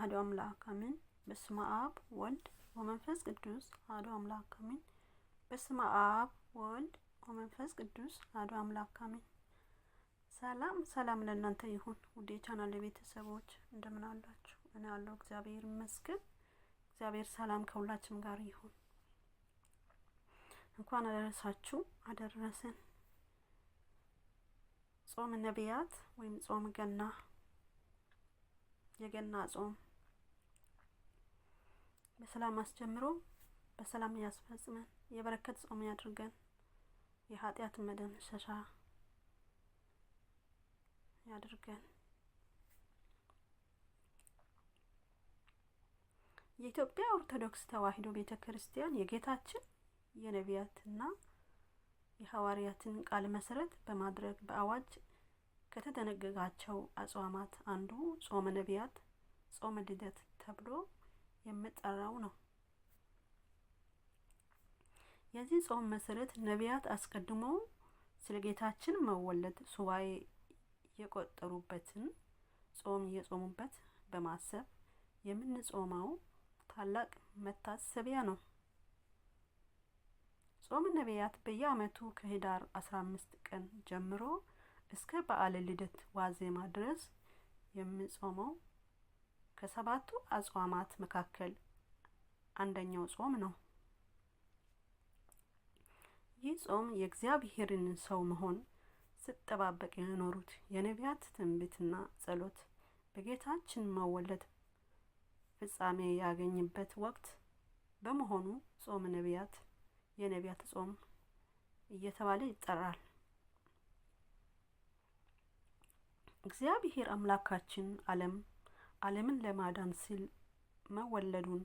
አሐዱ አምላክ አሜን። በስመ አብ ወልድ ወመንፈስ ቅዱስ አሐዱ አምላክ አሜን። በስመ አብ ወልድ ወመንፈስ ቅዱስ አሐዱ አምላክ አሜን። ሰላም ለእናንተ ይሁን ውድ የቻናሌ ቤተሰቦች እንደምን አላችሁ? እኔ ያለው እግዚአብሔር ይመስገን። እግዚአብሔር ሰላም ከሁላችን ጋር ይሁን። እንኳን አደረሳችሁ አደረሰን። ጾም ነቢያት ወይም ጾም ገና የገና ጾም በሰላም አስጀምሮ በሰላም ያስፈጽመን። የበረከት ጾም ያድርገን። የኃጢአት መደምሰሻ ያድርገን። የኢትዮጵያ ኦርቶዶክስ ተዋሕዶ ቤተክርስቲያን የጌታችን የነቢያትና የሐዋርያትን ቃል መሰረት በማድረግ በአዋጅ ከተደነገጋቸው አጽዋማት አንዱ ጾመ ነቢያት ጾመ ልደት ተብሎ የሚጠራው ነው። የዚህ ጾም መሰረት ነቢያት አስቀድመው ስለ ጌታችን መወለድ ሱባኤ የቆጠሩበትን ጾም የጾሙበት በማሰብ የምንጾመው ታላቅ መታሰቢያ ነው። ጾመ ነቢያት በየዓመቱ ከህዳር 15 ቀን ጀምሮ እስከ በዓለ ልደት ዋዜማ ድረስ የሚጾመው ከሰባቱ አጽዋማት መካከል አንደኛው ጾም ነው። ይህ ጾም የእግዚአብሔርን ሰው መሆን ሲጠባበቅ የኖሩት የነቢያት ትንቢትና ጸሎት በጌታችን መወለድ ፍጻሜ ያገኝበት ወቅት በመሆኑ ጾመ ነቢያት የነቢያት ጾም እየተባለ ይጠራል። እግዚአብሔር አምላካችን ዓለምን ለማዳን ሲል መወለዱን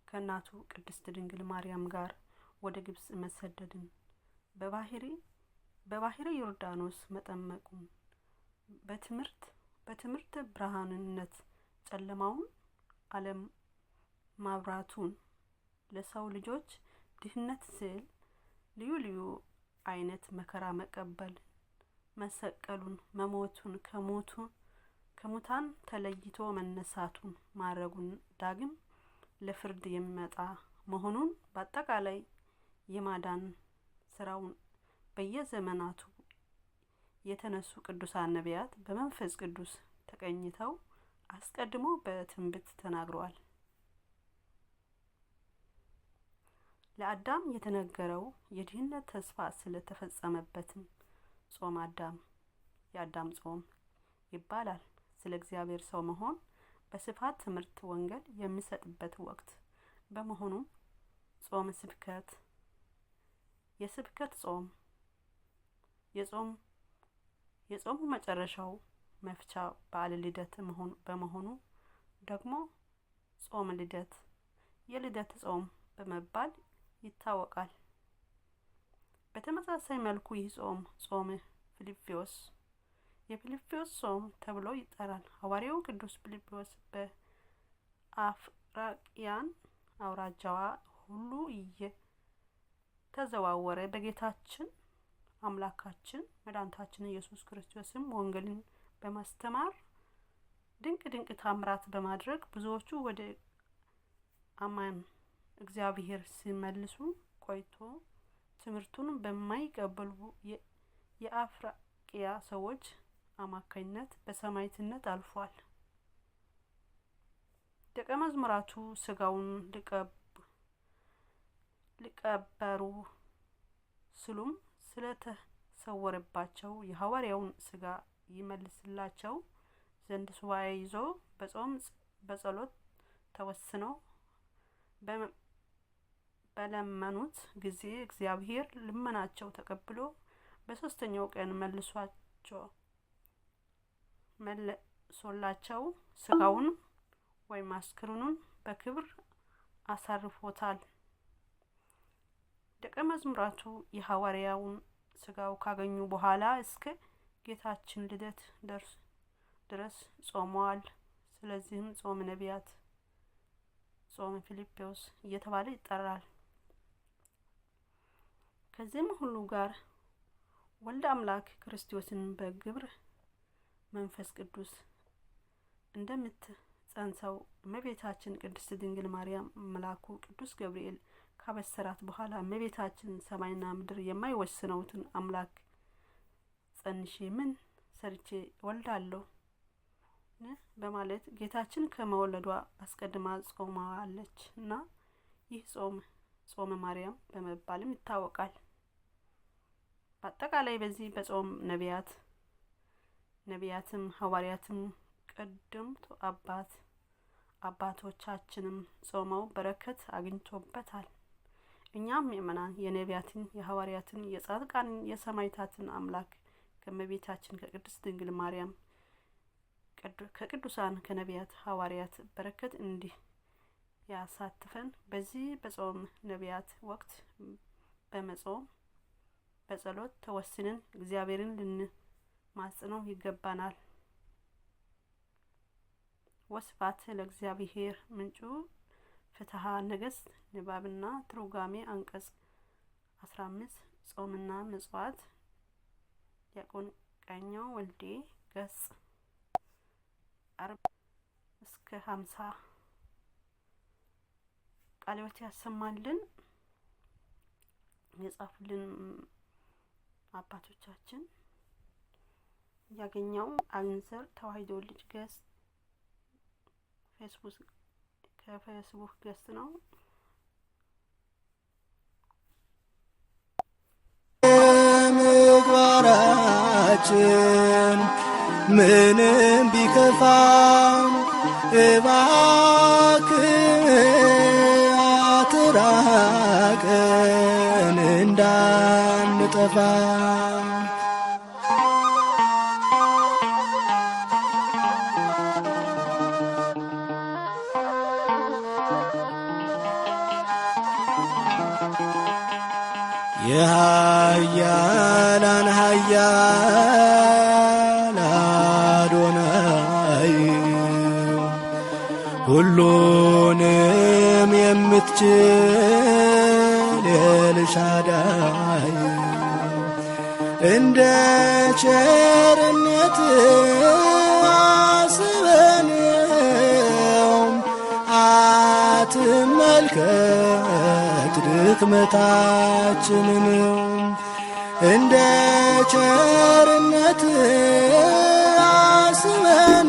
ከእናቱ ቅድስት ድንግል ማርያም ጋር ወደ ግብጽ መሰደድን በባህረ ዮርዳኖስ መጠመቁን በትምህርት ብርሃንነት ጨለማውን ዓለም ማብራቱን ለሰው ልጆች ድህነት ሲል ልዩ አይነት መከራ መቀበል መሰቀሉን መሞቱን ከሙታን ተለይቶ መነሳቱን ማረጉን ዳግም ለፍርድ የሚመጣ መሆኑን በአጠቃላይ የማዳን ስራውን በየዘመናቱ የተነሱ ቅዱሳን ነቢያት በመንፈስ ቅዱስ ተቀኝተው አስቀድሞ በትንቢት ተናግረዋል። ለአዳም የተነገረው የድህነት ተስፋ ስለተፈጸመበትም ጾም የአዳም ጾም ይባላል። ስለ እግዚአብሔር ሰው መሆን በስፋት ትምህርት ወንጌል የሚሰጥበት ወቅት በመሆኑ ጾመ ስብከት የስብከት ጾም የጾሙ መጨረሻው መፍቻ በዓለ ልደት በመሆኑ ደግሞ ጾመ ልደት የልደት ጾም በመባል ይታወቃል። በተመሳሳይ መልኩ ይህ ጾም የፊልጵዎስ ጾም ተብሎ ይጠራል። ሐዋርያው ቅዱስ ፊልጵዎስ በአፍራቅያን አውራጃዋ ሁሉ እየተዘዋወረ በጌታችን አምላካችን መድኃኒታችን ኢየሱስ ክርስቶስም ወንጌልን በማስተማር ድንቅ ታምራት በማድረግ ብዙዎቹ ወደ አማን እግዚአብሔር ሲመልሱ ቆይቶ ትምህርቱን በማይቀበሉ የአፍራቅያ ሰዎች አማካኝነት በሰማዕትነት አልፏል። ደቀ መዛሙርቱ ስጋውን ሊቀበሩ ሲሉም ስለተሰወረባቸው የሐዋርያውን ስጋ ይመልስላቸው ዘንድ ሱባዔ ይዞ በጾም በጸሎት ተወስነው በለመኑት ጊዜ እግዚአብሔር ልመናቸው ተቀብሎ በሶስተኛው ቀን መልሶላቸው ስጋውን ወይም አስክሬኑን በክብር አሳርፎታል። ደቀ መዛሙርቱ የሐዋርያውን ስጋው ካገኙ በኋላ እስከ ጌታችን ልደት ድረስ ጾመዋል። ስለዚህም ጾመ ነቢያት ጾመ ፊልጵዎስ እየተባለ ይጠራል። ከዚህም ሁሉ ጋር ወልደ አምላክ ክርስቶስን በግብረ መንፈስ ቅዱስ እንደምትጸ ጸንሰው እመቤታችን ቅድስት ድንግል ማርያም መልአኩ ቅዱስ ገብርኤል ካበሰራት በኋላ እመቤታችን ሰማይና ምድር የማይወስነውትን አምላክ ጸንሼ ምን ሰርቼ ወልዳለሁ በማለት ጌታችን ከመወለዷ አስቀድማ ጾማለች እና ይህ ጾመ ማርያም በመባልም ይታወቃል። በአጠቃላይ በዚህ በጾም ነቢያትም ሐዋርያትም ቀደምት አባቶቻችንም ጾመው በረከት አግኝቶበታል። እኛም ምእመናን የነቢያትን የሐዋርያትን የጻድቃንን የሰማዕታትን አምላክ ከእመቤታችን ከቅድስት ድንግል ማርያም ከቅዱሳን ከነቢያት ሐዋርያት በረከት እንዲህ ያሳትፈን። በዚህ በጾም ነቢያት ወቅት በመጾም በጸሎት ተወስነን እግዚአብሔርን ልንማጽነው ይገባናል። ወስብሐት ለእግዚአብሔር። ምንጩ ፍትሐ ነገሥት ንባብና ትርጓሜ አንቀጽ 15 ጾምና ምጽዋት ዲያቆን ቃኘው ወልዴ ገጽ 40 እስከ 50 ቃለ ሕይወት ያሰማልን። የጻፉልን አባቶቻችን ያገኘው አንዘር ተዋሕዶ ልጅ ገጽ ከፌስቡክ ገጽ ነው። ምግባራችን ምንም ቢከፋ እባክህ አትራቀን እንዳንጠፋ። የኃያላን ኃያል አዶናይ ሁሉንም የምትችል ኤልሻዳይ እንደ ቸርነት አስበን አትመልከት ድክመታችንን እንደ ቸርነት አስበን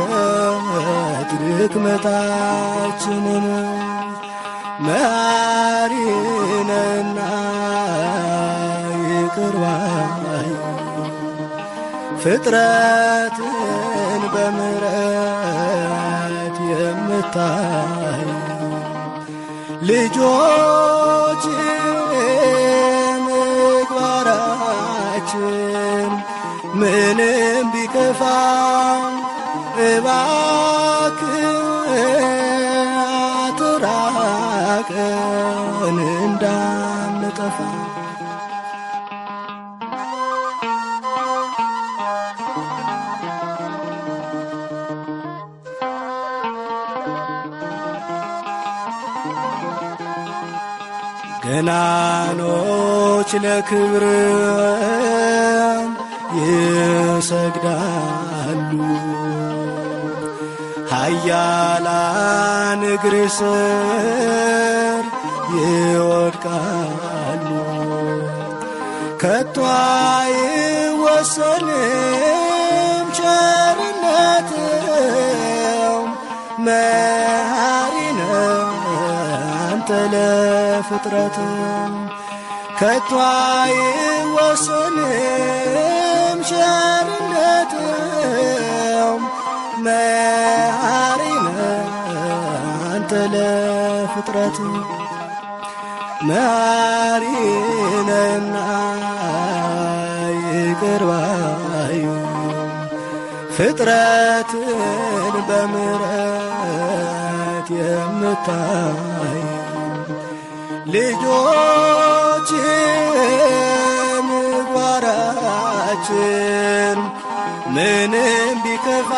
አትመልከት ድክመታችንን መሐሪ ነህና ይቅር ባይ ፍጥረትን በምሕረት የምታይ ልጆች ምግባራችን ምንም ቢከፋ እባክህ አትራቀን እንዳንጠፋ። ገናኖች ለክብር ይሰግዳሉ ኃያላን እግር ስር ይወድቃሉ ከቶ አይወሰንም ቸርነት መሐሪ ነህ አንተ ለፍጥረት ከቶ አይወሰንም ቸርነት መሐሪ ነህ አንተ ለፍጥረት መሐሪ ነህና ይቅር ባይ ፍጥረትን በምሕረት የምታይ ልጆች ምግባራችን ምንም ቢከፋ